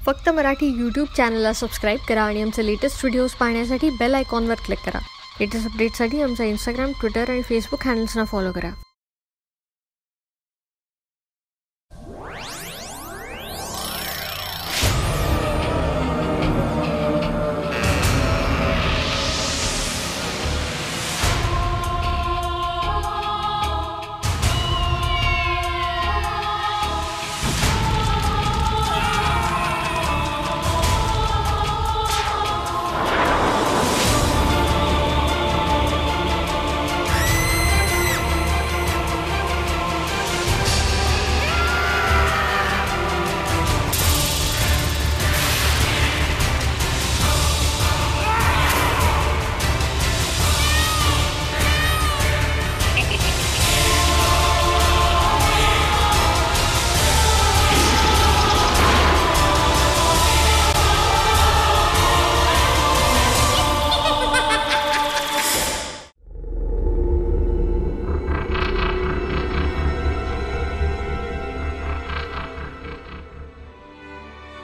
फक्त मराठी यूट्यूब चॅनलला सबस्क्राईब करा आणि आमचे लेटेस्ट व्हिडिओज पाहण्यासाठी बेल आयकॉनवर क्लिक करा. लेटेस्ट अपडेट्ससाठी आमचा इंस्टाग्राम, ट्विटर आणि फेसबुक हँडल्सना फॉलो करा.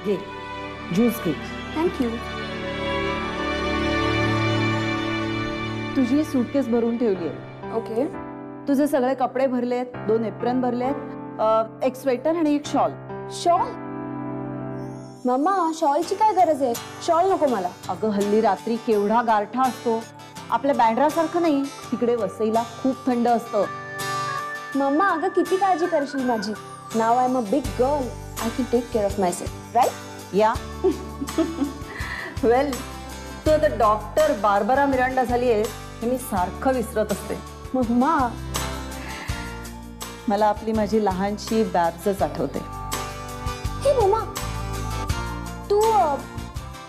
घे ज्यूस घे. थँक्यू. तुझी सूटकेस भरून ठेवली आहे. ओके. तुझे सगळे कपडे भरले आहेत, 2 एप्रन भरले आहेत, एक स्वेटर आणि एक शॉल. शॉल? मम्मा शॉलची काय गरज आहे? शॉल नको मला. अगं हल्ली रात्री केवढा गारठा असतो. आपल्या बँड्रासारखं नाही, तिकडे वसईला खूप थंड असतं. मम्मा अगं किती काळजी करशील माझी. Now I am a big girl. I can take care of myself, right? या वेल, तू आता डॉक्टर बार्बरा मिरांडा झाली आहे हे मी सारखं विसरत असते. मम्मा मला आपली माझी लहानशी बॅब्सच आठवते. हे मम्मा, तू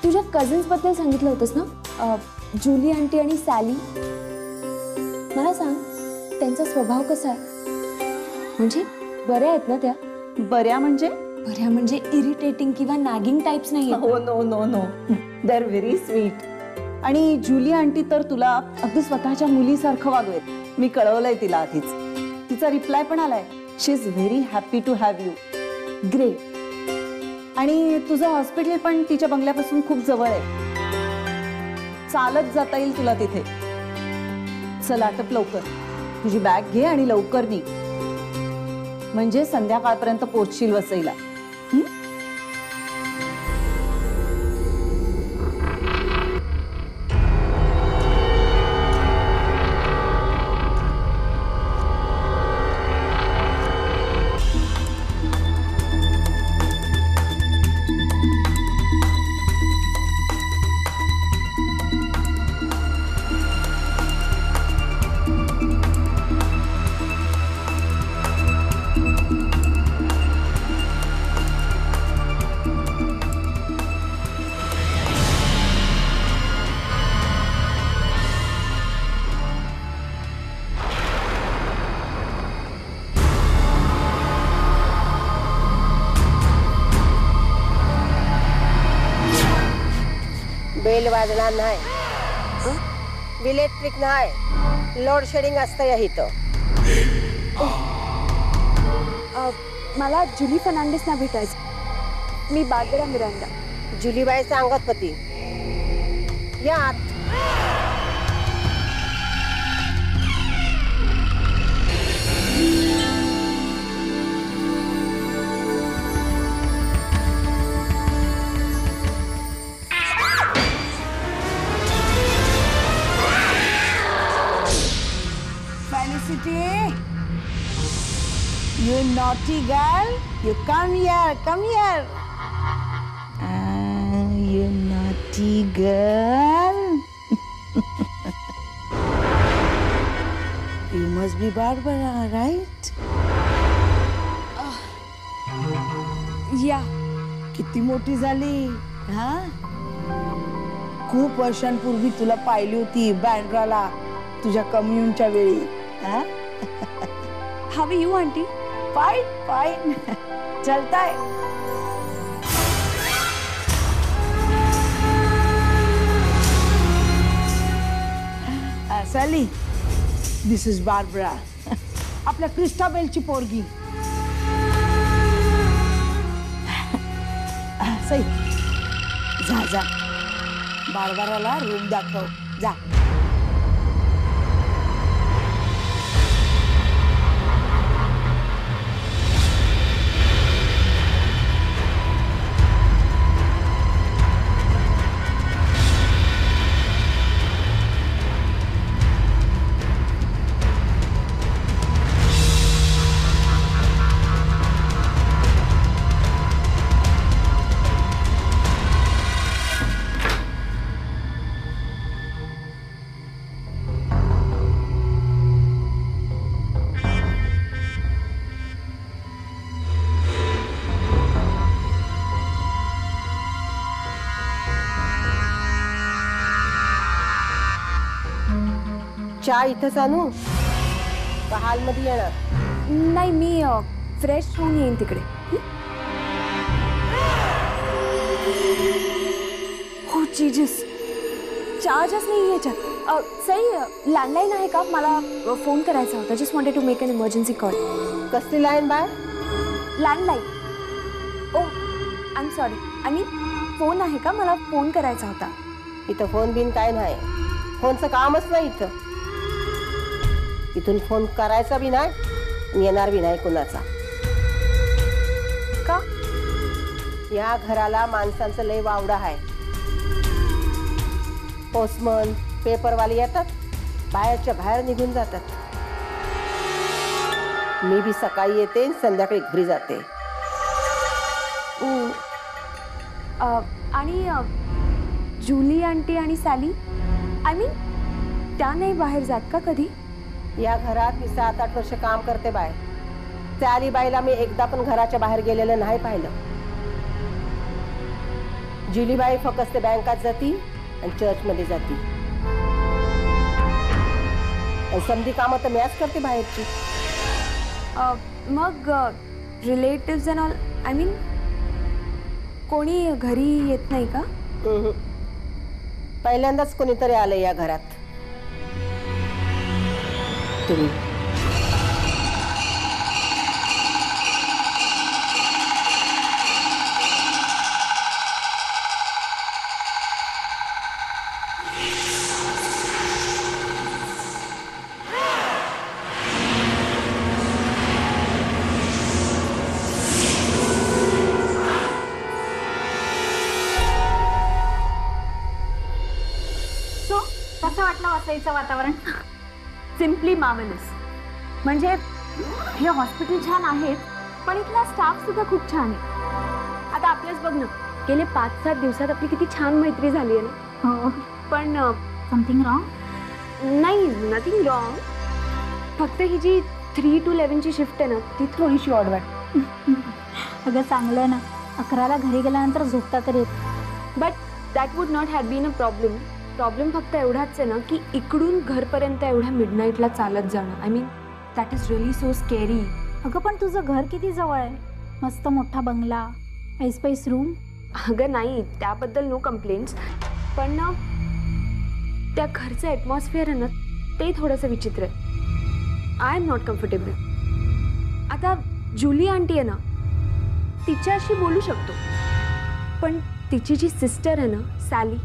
तुझ्या कझिन्स बद्दल सांगितलं होतंस ना, जुली आंटी आणि सॅली. मला सांग त्यांचा स्वभाव कसा आहे? म्हणजे बऱ्या आहेत ना त्या? बऱ्या म्हणजे? बऱ्या म्हणजे इरिटेटिंग किंवा नॅगिंग टाइप्स नाही. हो no no no, they are very sweet. आणि जुली आंटी तर तुला अगदी स्वतःच्या मुलीसारखं वागवेत. मी कळवलंय तिला आधीच. तिचा रिप्लाय पण आलाय. She is very happy to have you. Great. आणि तुझं हॉस्पिटल पण तिच्या बंगल्यापासून खूप जवळ आहे. चालत जाता येईल तुला तिथे. चल आटप लवकर. तुझी बॅग घे आणि लवकर निघ, म्हणजे संध्याकाळपर्यंत पोहोचशील वसईला. बेल वाजणार नाही, इलेक्ट्रिक नाही, लोड शेडिंग असतं या इथं. मला जुली फर्नांडिसना भेटायचं. मी बार्बरा मिरांडा. जुलीबाईचा अंगतपती. या आत. You naughty girl, you come here, come here. You naughty girl. You must be Barbara, right? Yeah. किती मोठी झाली, हा? खूप वर्षांपूर्वी तुला पाहिली होती बँड्राला, तुझ्या कम्युनच्या वेळी. हा? How are you, auntie? Fine, fine. चलता है. Sally, this is Barbara. आपल्या क्रिस्टाबेलची पोरगी. सई जा जा बारबाराला रूम दाखव जा. चहा इथंच आणू का हॉलमध्ये येणार? नाही, मी फ्रेश होऊन येईन तिकडे. हो जीजस, चार्जच नाही याच्यात. सई लँडलाईन आहे का? मला फोन करायचा होता. Just wanted to make an emergency call. कसली लाईन बाय? Landline. Oh I am sorry. आणि फोन आहे का? मला फोन करायचा होता. इथं फोन बिन काय नाही. फोनचं कामच नाही इथं. इथून फोन करायचा बी नाही आणि येणार बी नाही कोणाचा. का? या घराला माणसांचं लय वावडा आहे. पोस्टमन पेपरवाले येतात, बाहेरच्या बाहेर निघून जातात. मी बी सकाळी येते आणि संध्याकाळी घरी जाते. आणि जुली आंटी आणि सॅली, आय मीन त्या नाही बाहेर जात का कधी? या घरात मी 7-8 वर्ष काम करते बाय. सॅली बाईला मी एकदा पण घराच्या बाहेर गेलेलं नाही पाहिलं. जुलीबाई फक्त बँकात जाती आणि चर्चमध्ये जाती. समधी कामं तर मीच करते बाहेरची. मग relatives and all, I mean कोणी घरी येत नाही का? पहिल्यांदाच कोणीतरी आलं या घरात. तुम्ही. सो कसं वाटलं वसईचं वातावरण? Simply marvellous. म्हणजे हे हॉस्पिटल छान आहेत, पण इथला स्टाफ सुद्धा खूप छान आहे. आता आपल्याच बघ ना, गेले 5-7 दिवसात आपली किती छान मैत्री झाली आहे ना. हो. पण समथिंग रॉंग? नाही, नथिंग रॉंग. फक्त ही जी 3 to 11 ची शिफ्ट आहे ना, ती थोडीशी ऑड वाटते. अगं चांगलं आहे ना, 11ला घरी गेल्यानंतर झोपता तरी येत. But that would not have been a problem. Problem फक्त एवढाच आहे ना की इकडून घरपर्यंत एवढ्या मिडनाईटला चालत जाणं. I mean that is really so scary. अगं पण तुझं घर किती जवळ आहे, मस्त मोठा बंगला, ऐसपैस रूम. अगं नाही, त्याबद्दल नो कंप्लेंट्स. पण ना त्या घरचं ॲटमॉस्फिअर आहे ना, ते थोडंसं विचित्र आहे. I am not comfortable. आता जुली आंटी आहे ना, तिच्याशी बोलू शकतो, पण तिची जी सिस्टर आहे ना सॅली,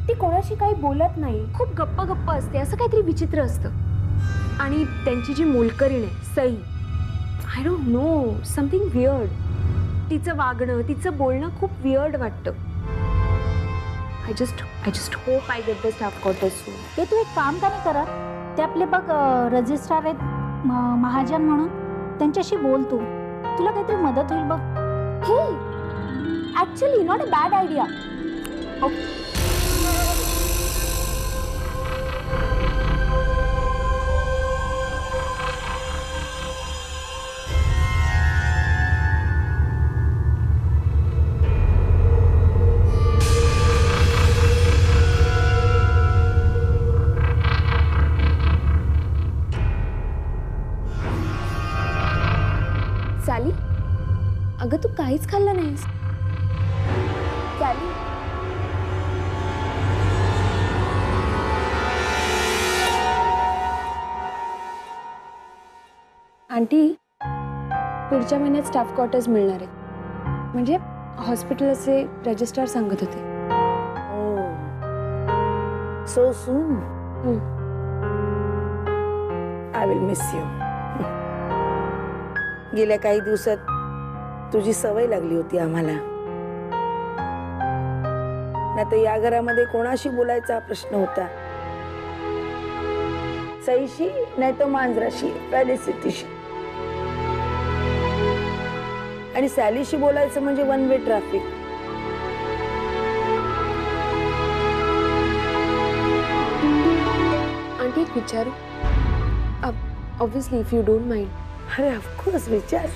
ती कोणाशी काही बोलत नाही, खूप गप्प असते. असं काहीतरी विचित्र असतं. आणि त्यांची जी मोलकरीण आहे Sai, I don't know, something weird. तिचं वागणं, तिचं बोलणं खूप वियर्ड वाटतं. I just hope I get the staff quarters soon. ते तू एक काम का नाही करत? ते आपले बघ रजिस्ट्रार आहेत महाजन म्हणून, त्यांच्याशी बोल तू, तुला काहीतरी मदत होईल बघ. हे actually not a bad idea. Okay. Sally, अगं तू काहीच खाल्लं नाहीस. सॅली, आंटी पुढच्या महिन्यात स्टाफ क्वार्टर्स मिळणार आहेत. म्हणजे हॉस्पिटलचे रजिस्ट्रार सांगत होते. So soon. I will miss you. गेल्या काही दिवसात तुझी सवय लागली होती आम्हाला. नाही तर या घरामध्ये कोणाशी बोलायचा प्रश्न होता. सईशी नाही तर मांजराशी, फेलिसिटीशी. आणि सॅलीशी बोलायचं म्हणजे वन वे ट्रॅफिक. आंटी एक विचारू? Obviously if you don't mind. अरे ऑफकोर्स विचार.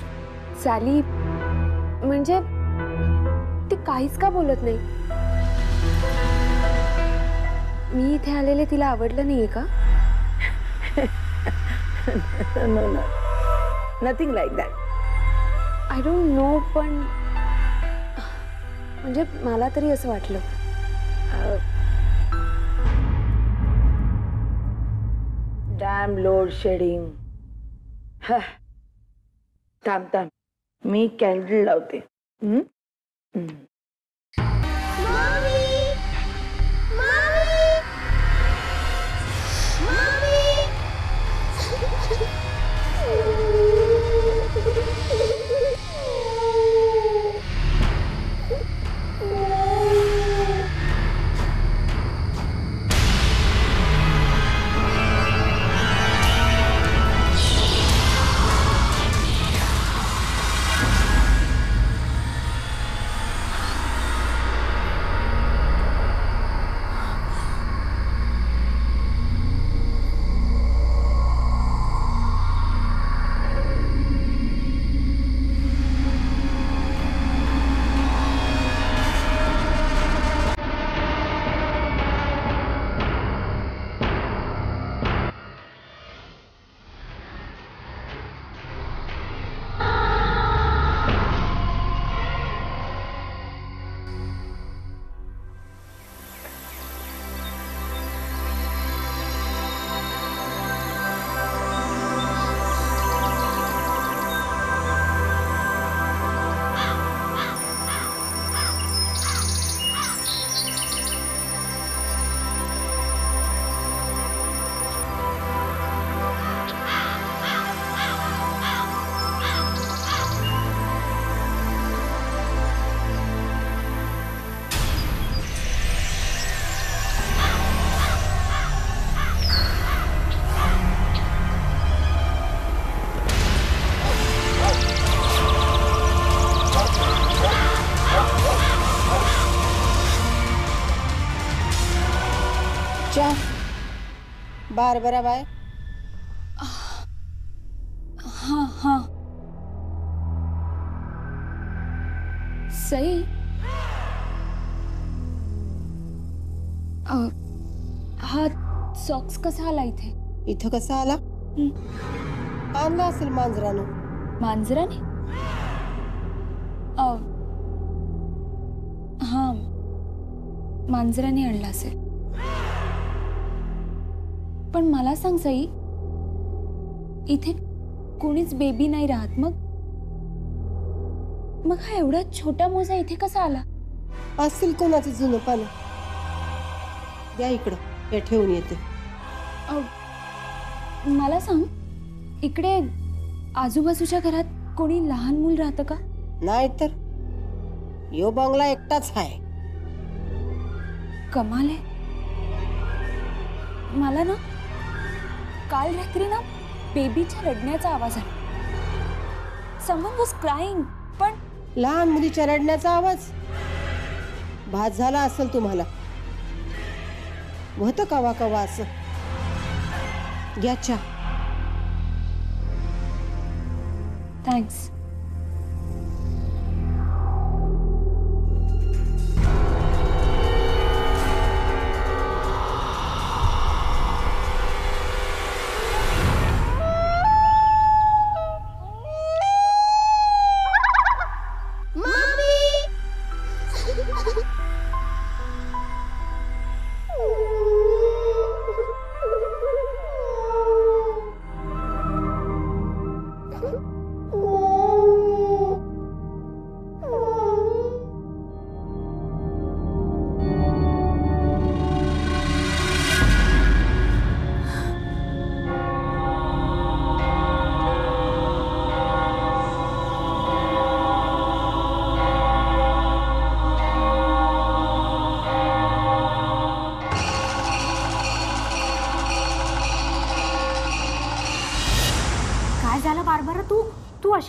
सॅली म्हणजे ती काहीच का बोलत नाही? मी इथे आलेले तिला आवडलं नाहीये का? No no, nothing like that. I don't know, पण म्हणजे मला तरी असं वाटलं. Damn load shedding. थांब थांब, मी कॅन्डल लावते. Barbara bye. हाँ हाँ सई. हा सॉक्स कसा आला इथे? इथं कसा आला? आणला असेल मांजरानं. मांजराने? हा मांजराने आणला असेल. पण मला सांग सई, इथे कोणीच बेबी नाही राहत. मग हा एवढा छोटा मोजा इथे कसा आला? असेल कोणाचं जुनं पानं. द्या इकडं, हे ठेवून येते. मला सांग, इकडे आजूबाजूच्या घरात कोणी लहान मूल राहतं का? नाही तर यो बंगला एकटाच आहे. कमाल आहे. मला ना काल रात्री ना बेबीच्या रडण्याचा आवाज आला. Someone was crying. पण लहान मुलीच्या रडण्याचा आवाज? भात झाला असेल तुम्हाला. होतं कवा कवा असं. घ्या चहा. थँक्स.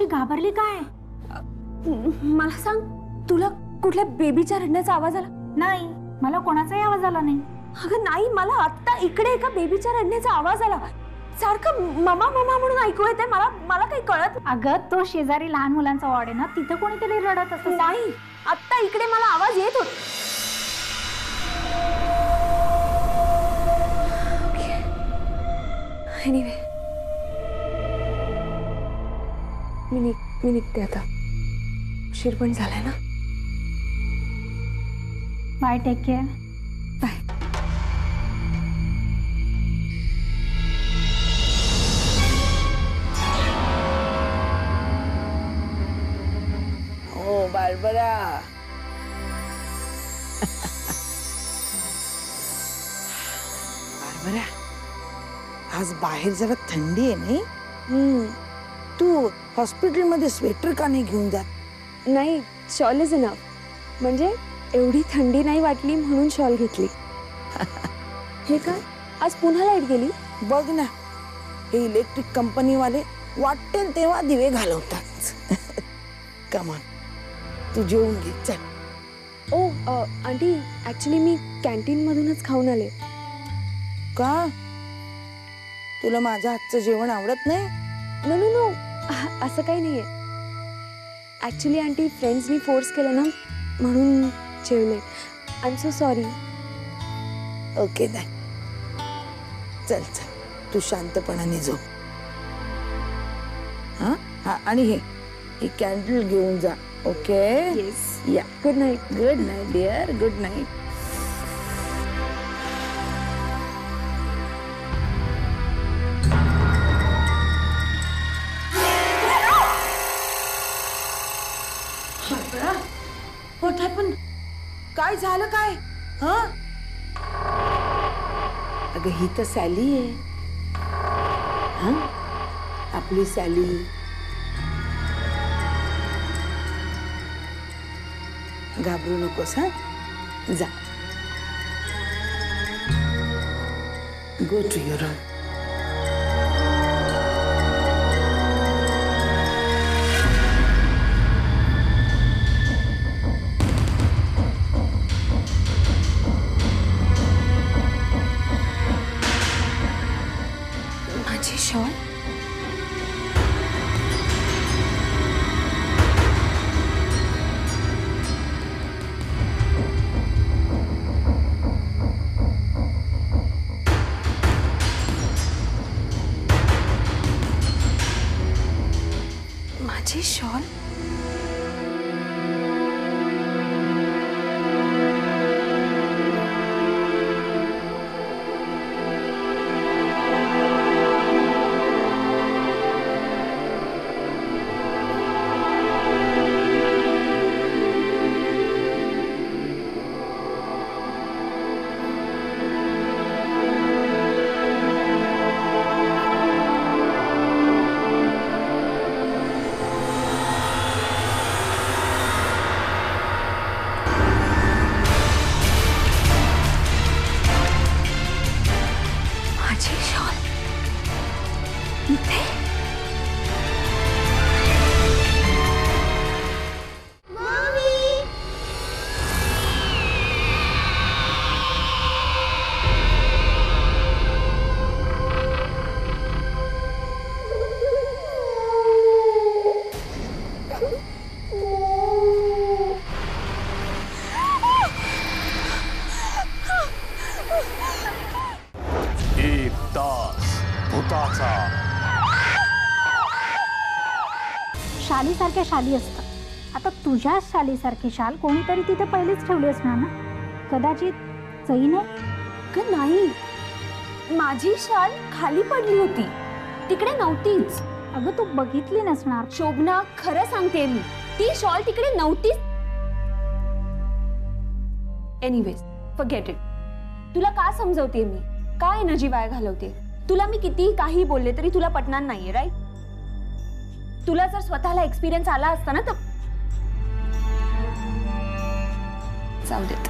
अशी घाबरली काय? मला सांग, तुला कुठल्या बेबीच्या रडण्याचा आवाज आला? नाही, मला कोणाचाही आवाज आला नाही. अगं नाही, मला आता इकडे एका बेबीच्या रडण्याचा आवाज आला. सारखं ममा ममा म्हणून ऐकू येते. मला काही कळत. अगं तो शेजारी लहान मुलांचा वॉर्ड आहे ना, तिथे कोणीतरी रडत असतं. नाही, आता इकडे मला आवाज येत होता. एनिवे, मी निघते आता. उशीर पण झालाय ना. Bye, take care. बाय. हो बारबरा. बारबरा, आज बाहेर जरा थंडी आहे नाही? तू हॉस्पिटलमध्ये स्वेटर का नाही घेऊन जात? नाही, शॉल इज इनफ. म्हणजे एवढी थंडी नाही वाटली म्हणून शॉल घेतली. हे काय, आज पुन्हा लाईट गेली? बघ ना, हे इलेक्ट्रिक कंपनीवाले वाटेल तेव्हा दिवे घालवतात. कमान, तू जेवून घे चल. ओ आंटी, ऍक्च्युली मी कॅन्टीन मधूनच खाऊन आले. का तुला माझ्या हातचं जेवण आवडत नाही? नो नो नो, असं काही नाहीये. ऍक्च्युली आंटी, फ्रेंड्सनी फोर्स केलं ना म्हणून जेवले. I am so sorry. Okay नाही, चल चल, तू शांतपणाने झोप. हा हा, आणि हे कॅन्डल घेऊन जा. Okay? Yes. Yeah, good night. Good night dear, good night. पण काय झालं काय? हा, अगं ही तर सॅली आहे. हा, आपली सॅली. घाबरू नकोस. हा, जा, गो टू युअर रूम. माझी शॉल? माझी शॉल? शालीसारख्या शाली असतात. आता तुझ्या शालीसारखी शाल कोणीतरी तिथे पहिलेच ठेवली असणार ना. कदाचित चैने? नाही, माझी शाल खाली पडली होती, तिकडे नव्हतीच. अगं तू बघितली नसणार. शोभना, खरं सांगते मी, ती शॉल तिकडे नव्हतीच. Anyways, forget it. तुला का समजवते मी? का एनर्जी वाया घालवते? तुला मी किती काही बोलले तरी तुला पटणार नाहीये, राईट? तुला जर स्वतःला एक्सपिरियन्स आला असता ना तर जाऊ देत.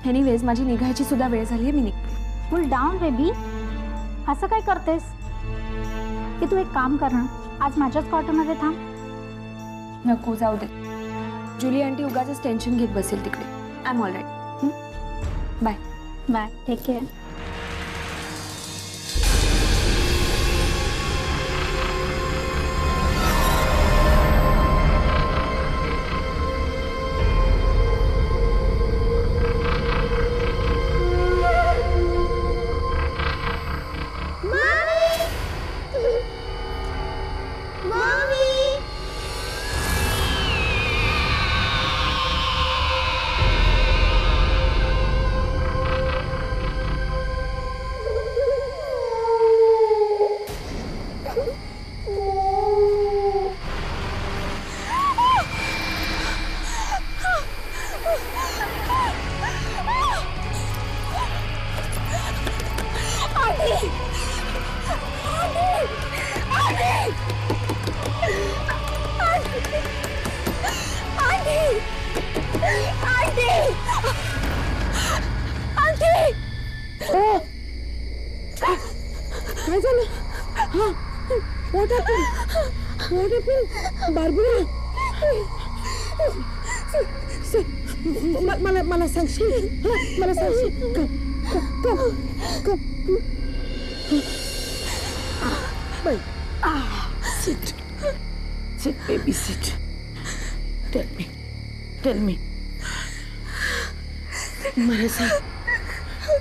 एनिवेज, माझी निघायची सुद्धा वेळ झाली आहे, मी निघते. कूल डाऊन बेबी, असं काय करतेस? की तू एक काम कर ना, आज माझ्याच क्वार्टरमध्ये थांब. नको, जाऊ दे. जुली आंटी उगाचच टेन्शन घेत बसेल तिकडे. I am all right. Bye. Bye, take care. काय झालं? What happened? बार्बरा, मला सांगशील? मला सांगशील? Come. Sit, baby, sit. Tell me.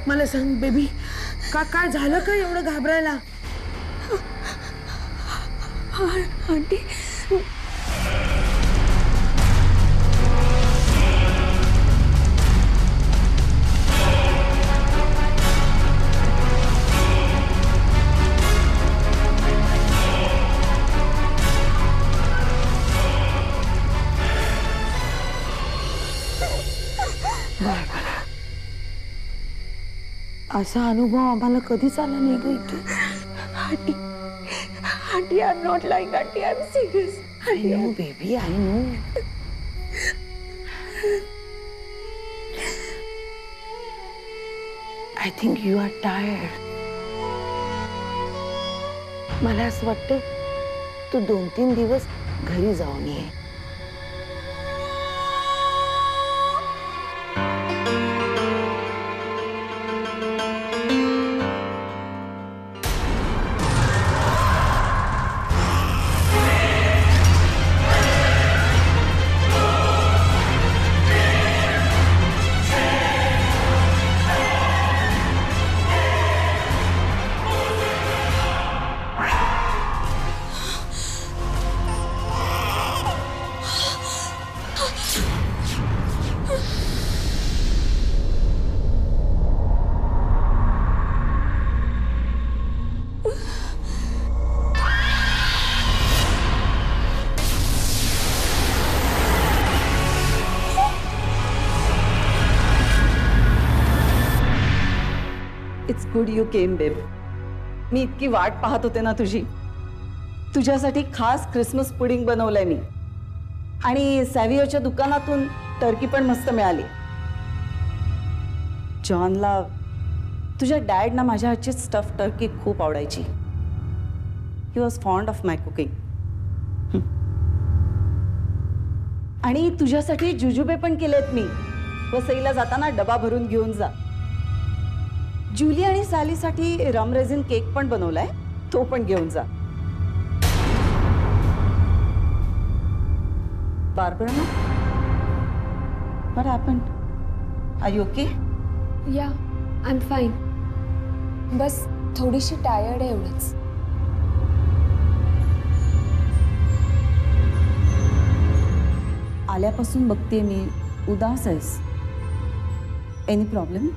मला सांग बेबी, काय झालं का एवढं घाबरायला? आंटी, असा अनुभव आम्हाला कधीच आला नाही ग इथे. Aunty, I am not lying. Aunty, I am serious. I know, baby, I know. I think you are tired. मला असं वाटतं तू 2-3 दिवस घरी जाऊन ये. इट्स गुड यू केम बेब. मी इतकी वाट पाहत होते ना तुझी. तुझ्यासाठी खास क्रिसमस पुडिंग बनवलंय मी. आणि सॅव्हियोच्या दुकानातून टर्की पण मस्त मिळाली. जॉनला तुझ्या डॅडना माझ्या हातची स्टफ टर्की खूप आवडायची. He was fond of my cooking. आणि तुझ्यासाठी जुजुबे पण केलेत मी. वसईला जाताना डबा भरून घेऊन जा. जुली आणि सॅलीसाठी रम रेझिन केक पण बनवलाय, तो पण घेऊन जा. Barbara, what happened? Are you okay? Yeah, I am fine. बस थोडीशी टायर्ड आहे एवढंच. आल्यापासून बघते मी उदास आहेस. Any problem?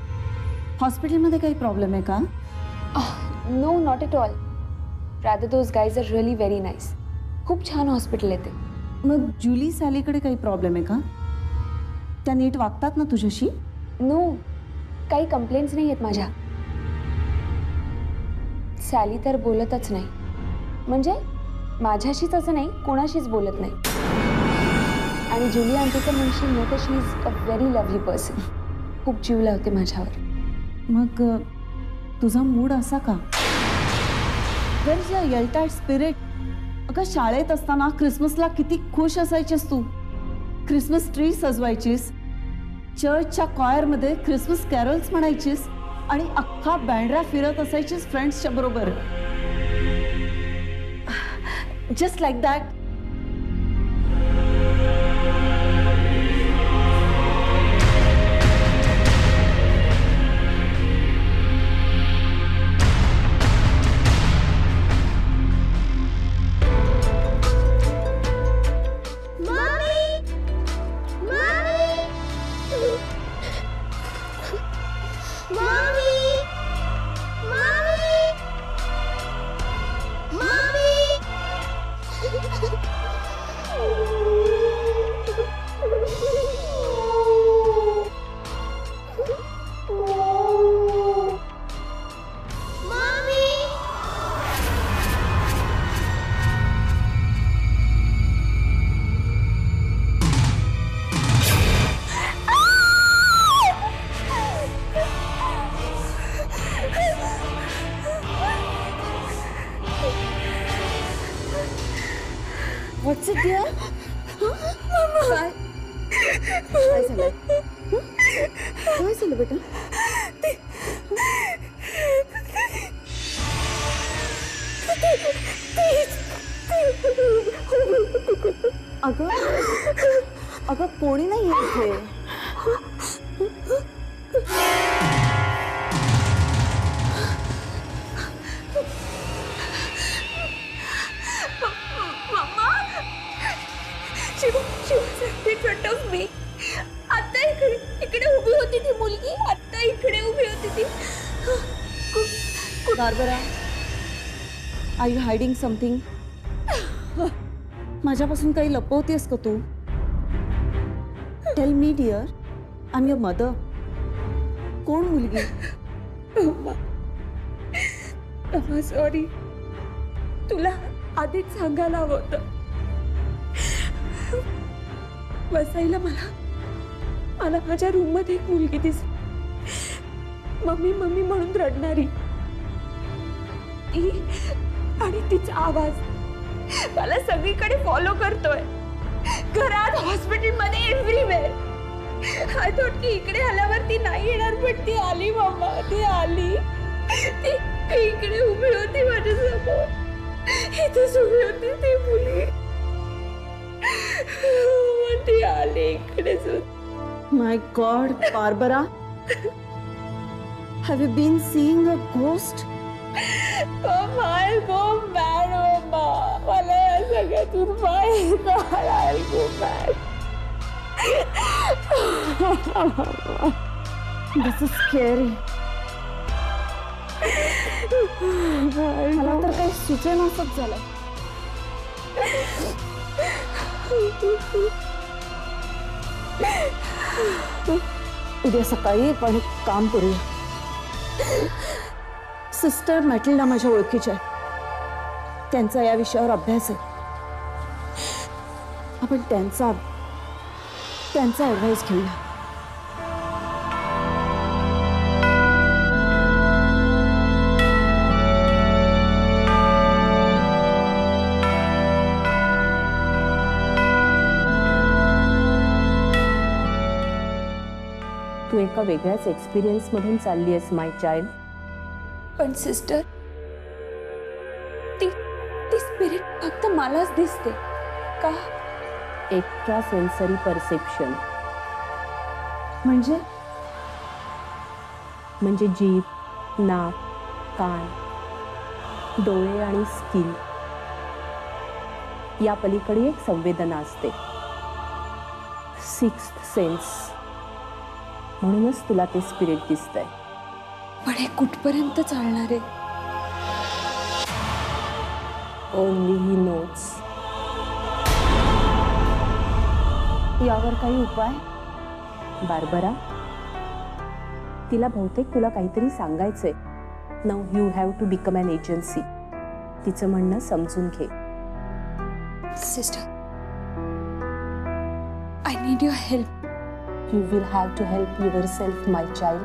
हॉस्पिटलमध्ये काही प्रॉब्लेम आहे का? No, not at all. Rather those guys are really very nice. खूप छान हॉस्पिटल आहे ते. मग जुली सॅलीकडे काही प्रॉब्लेम आहे का? त्या नीट वागतात ना तुझ्याशी? नो, काही कंप्लेंट्स नाही आहेत माझ्या. सॅली तर बोलतच नाही. म्हणजे माझ्याशीच असं नाही, कोणाशीच बोलत नाही. आणि जुली आंटीचं म्हणशील ना तर she is a very lovely person. खूप जीव लावते माझ्यावर. मग तुझा मूड असा का? There is a yuletide spirit. अगं शाळेत असताना क्रिसमसला किती खुश असायचीस तू. क्रिसमस ट्री सजवायचीस, चर्चच्या कॉयरमध्ये क्रिसमस कॅरल्स म्हणायचीस आणि अख्खा बँड्रा फिरत असायचीस फ्रेंड्सच्या बरोबर. Just like that. What's it, dear? काय झालं? काय झालं बेटा? अगं अगं कोणी नाही इथे. आता इकडे उभी होती ती मुलगी. आता इकडे उभी होती ती. Barbara, are you hiding something? माझ्यापासून काही लपवतेस का तू? Tell me dear, I am your mother. कोण मुलगी? सॉरी, तुला आधीच सांगायला हवं होतं. बसायला मला माझ्या रूम मध्ये एक मुलगी दिसली. मम्मी मम्मी म्हणून रडणारी. आणि तिचा आवाज मला सगळीकडे फॉलो करतोय. घरात, हॉस्पिटलमध्ये, एव्हरीवेअर. आय थॉट की इकडे आल्यावर ती नाही येणार, पण ती आली मम्मा. ती आली. ती इकडे उभी होती माझ्यासमोर. इथेच उभी होती ती मुलगी. ती आली इकडेच. My God, Barbara, have you been seeing a ghost? I'll go mad, Mama. मला या सगळ्यातून बाहेर काढ. I'll go mad. This is scary. मला तर काही सुचेनासच झालं. उद्या सकाळी आपण एक काम करूया. सिस्टर मॅटिल्डा माझ्या ओळखीच्या आहे. त्यांचा या विषयावर अभ्यास आहे. आपण त्यांचा ॲडवाइस घेऊया. तू एका वेगळ्याच एक्सपिरियन्स मधून चालली आहेस माय चाइल्ड. पण सिस्टर, ती स्पिरिट फक्त मलाच दिसते का? एक्स्ट्रा सेन्सरी परसेप्शन म्हणजे जीभ, नाक, कान, डोळे आणि स्किन या पलीकडे एक संवेदना असते. Sixth sense. म्हणूनच तुला ते स्पिरिट दिसतंय. पण हे कुठपर्यंत चालणार आहे? ओनली ही नोट्स. यावर काही उपाय? बार्बरा, तिला बहुतेक तुला काहीतरी सांगायचंय. Now you have to become an agency. तिचं म्हणणं समजून घे. Sister, I need your help. You will have to help yourself, my child.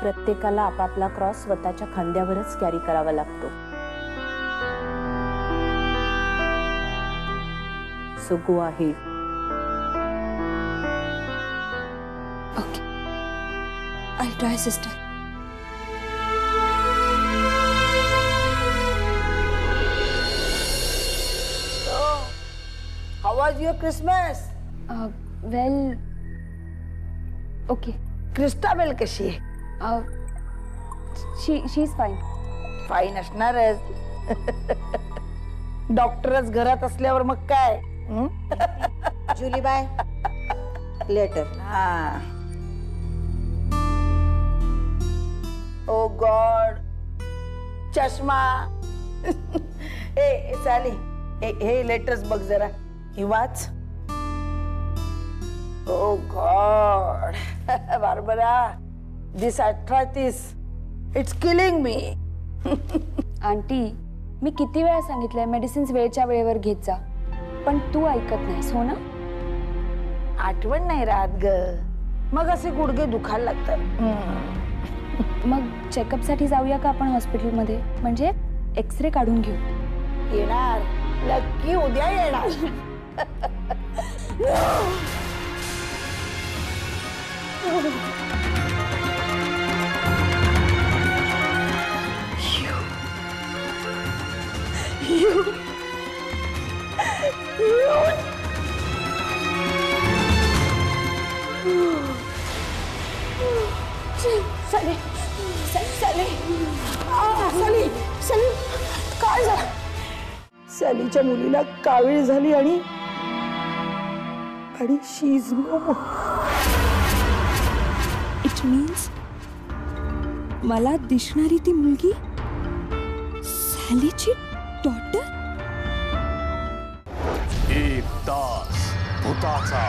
प्रत्येकाला आपापला क्रॉस स्वतःच्या खांद्यावरच कॅरी करावा लागतो. So go ahead. Okay, I try sister. How was your Christmas? Well okay. Christabel कशी आहे? शी इज फाईन. फाईन असणारच. डॉक्टरच घरात असल्यावर मग काय. जुली बाय लेटर. हा. ओ गॉड, चष्मा. ए सॅली, हे लेटर्स बघ जरा. ही वाच. Oh God, Barbara, this arthritis, it's killing me. Aunty, मी किती वेळा सांगितलंय मेडिसिन्स वेळच्या वेळेवर घेत जा, पण तू ऐकत नाहीस, हो ना? आठवण नाही राहत ग, मग असे गुडघे दुखायला लागतात. मग चेकअपसाठी जाऊया का आपण हॉस्पिटलमध्ये? म्हणजे एक्सरे काढून घेऊ. येणार, नक्की उद्या येणार. काय झालं? सॅलीच्या मुलीला कावीळ झाली आणि शीज नो मोर. इट मीन्स मला दिसणारी ती मुलगी सॅलीची डॉटर. 1 तास भूताचा.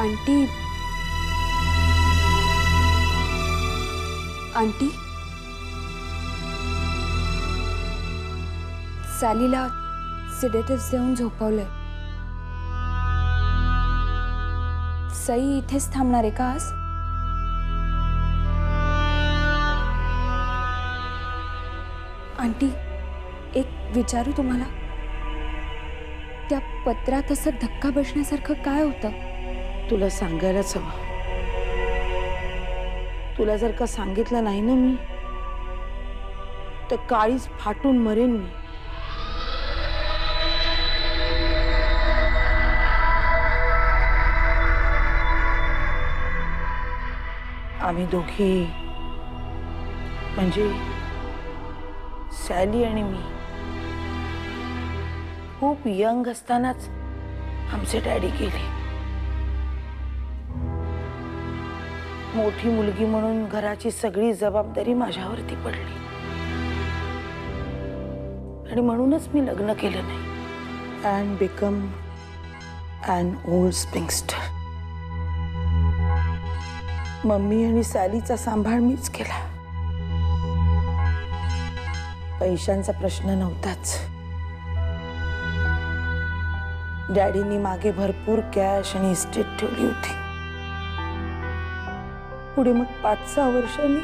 आंटी, आंटी, सॅलीला सिडेटिव्ह देऊन झोपवलंय. सई इथेच थांबणार आहे का आज? आंटी, एक विचारू तुम्हाला? त्या पत्रात असं धक्का बसण्यासारखं काय होतं? तुला सांगायलाच हवं. तुला जर का सांगितलं नाही ना मी, तर काळीच फाटून मरेन मी. आम्ही दोघी, म्हणजे सॅली आणि मी, खूप यंग असतानाच आमचे डॅडी गेले. मोठी मुलगी म्हणून घराची सगळी जबाबदारी माझ्यावरती पडली आणि म्हणूनच मी लग्न केलं नाही. And become an old spinster. Mummy आणि सॅलीचा सांभाळ मीच केला. पैशांचा प्रश्न नव्हताच. डॅडींनी मागे भरपूर कॅश आणि इस्टेट ठेवली होती. पुढे मग 5-6 वर्षांनी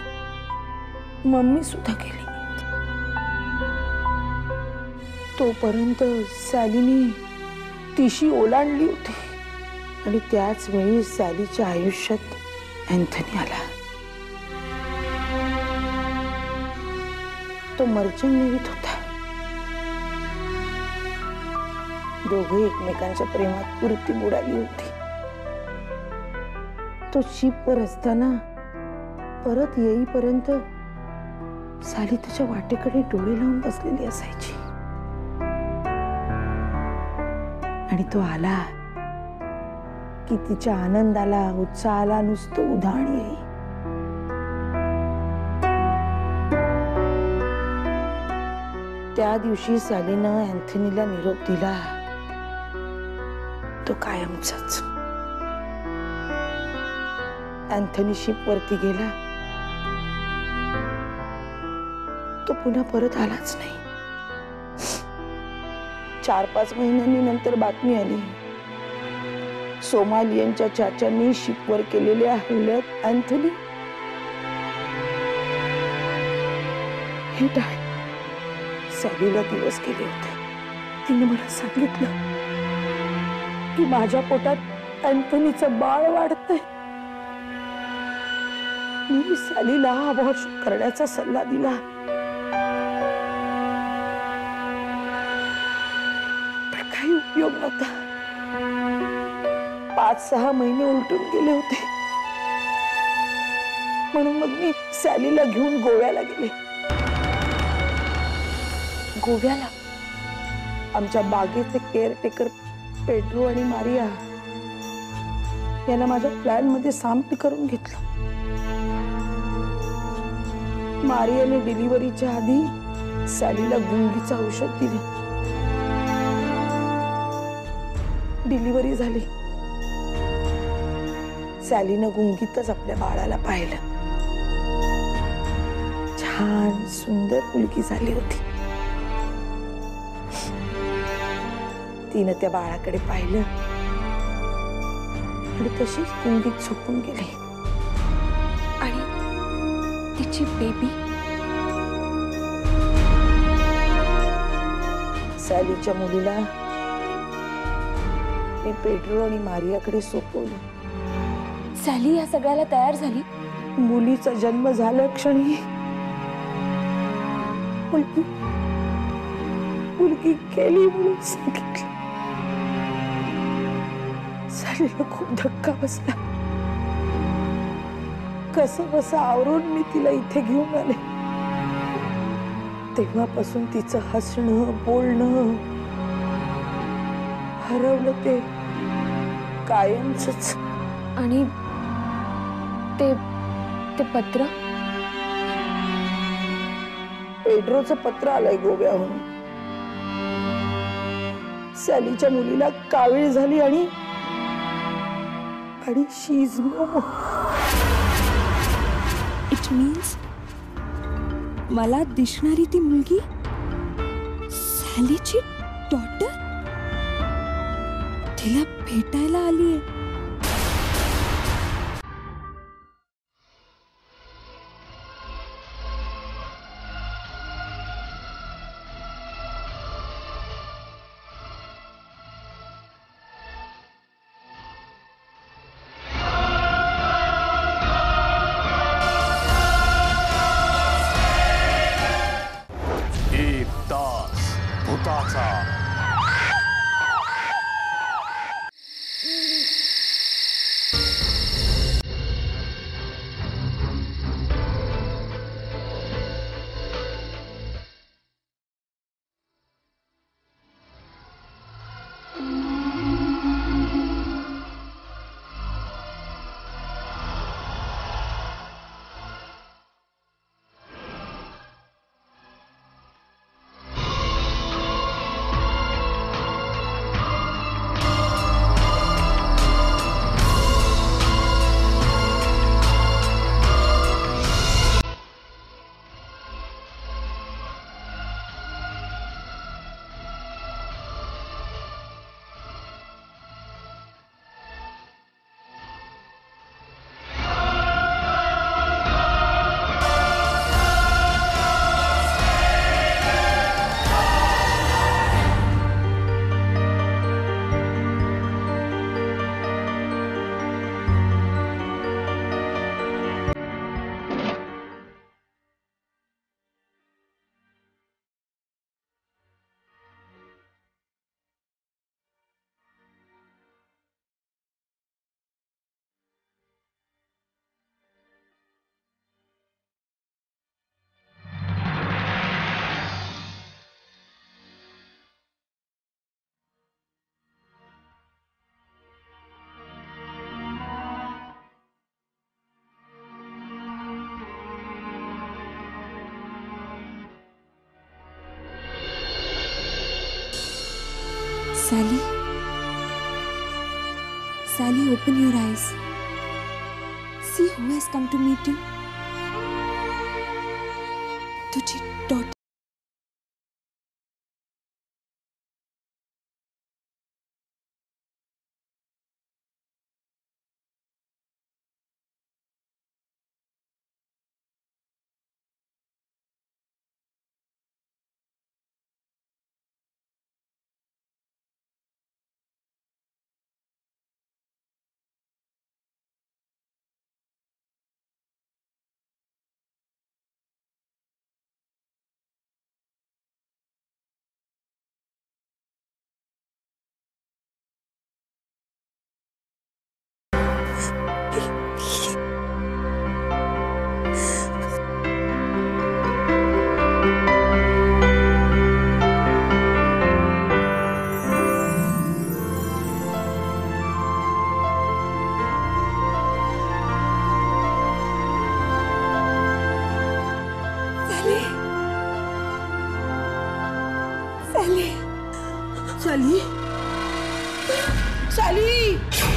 मम्मी सुद्धा गेली. तोपर्यंत सॅलीनी तिशी ओलांडली होती आणि त्याच वेळी सॅलीच्या आयुष्यात अँथनी आला. तो मर्चंट नेव्हीत होता. दोघे एकमेकांच्या प्रेमात पुरती बुडाली होती. तो शिपवर असताना परत येईपर्यंत साली त्याच्या वाटेकडे डोळे लावून बसलेली असायची. आणि तो आला की तिच्या आनंदाला, उत्साहाला नुसतं उधाण येई. त्या दिवशी सॅलीनं अँथनीला निरोप दिला तो कायमचाच. अँथनी शिपवरती गेला तो पुन्हा परत आलाच नाही. 4-5 महिन्यांनी नंतर बातमी आली, सोमालियनच्या चाच्यांनी शिपवर केलेल्या हल्ल्यात अँथनी हे डाय. सॅलीला दिवस गेले होते. तिने मला सांगितलं की माझ्या पोटात अँथनीचं बाळ वाढतंय. मी सॅलीला अबॉर्शन करण्याचा सल्ला दिला, पण काही उपयोग नव्हता. 5-6 महिने उलटून गेले होते. म्हणून मग मी सॅलीला घेऊन गोव्याला गेले. गोव्याला आमच्या बागेचे केअरटेकर पेड्रो आणि मारिया यांना माझ्या प्लॅन मध्ये सामील करून घेतलं. मारियाने डिलिव्हरीच्या आधी सॅलीला गुंगीचं औषध दिलं. डिलिव्हरी झाली. सॅलीनं गुंगीतच आपल्या बाळाला पाहिलं. छान सुंदर मुलगी झाली होती. तिनं त्या बाळाकडे पाहिलं आणि तशीच गुंगीत झोपून गेली. आणि तिची बेबी सॅलीच्या मुलीला मी पेड्रो आणि मारियाकडे सोपवलं. सॅली या सगळ्याला तयार झाली. मुलीचा जन्म झाल्या क्षणी मुलगी गेली म्हणून सांगितलं. सॅलीला खूप धक्का बसला. कसं बसं आवरून मी तिला इथे घेऊन आले. तेव्हापासून तिचं हसणं बोलणं हरवलं ते कायमच. आणि ते पत्र, पेड्रोचं पत्र आलंय गोव्याहून. सॅलीच्या मुलीला कावीळ झाली आणि she is no more. It means मला दिसणारी ती मुलगी सॅलीची डॉटर तिला भेटायला आलीये. भूताचा. Sally? Sally, open your eyes. See who has come to meet you. तुझी डॉटर साली साली साली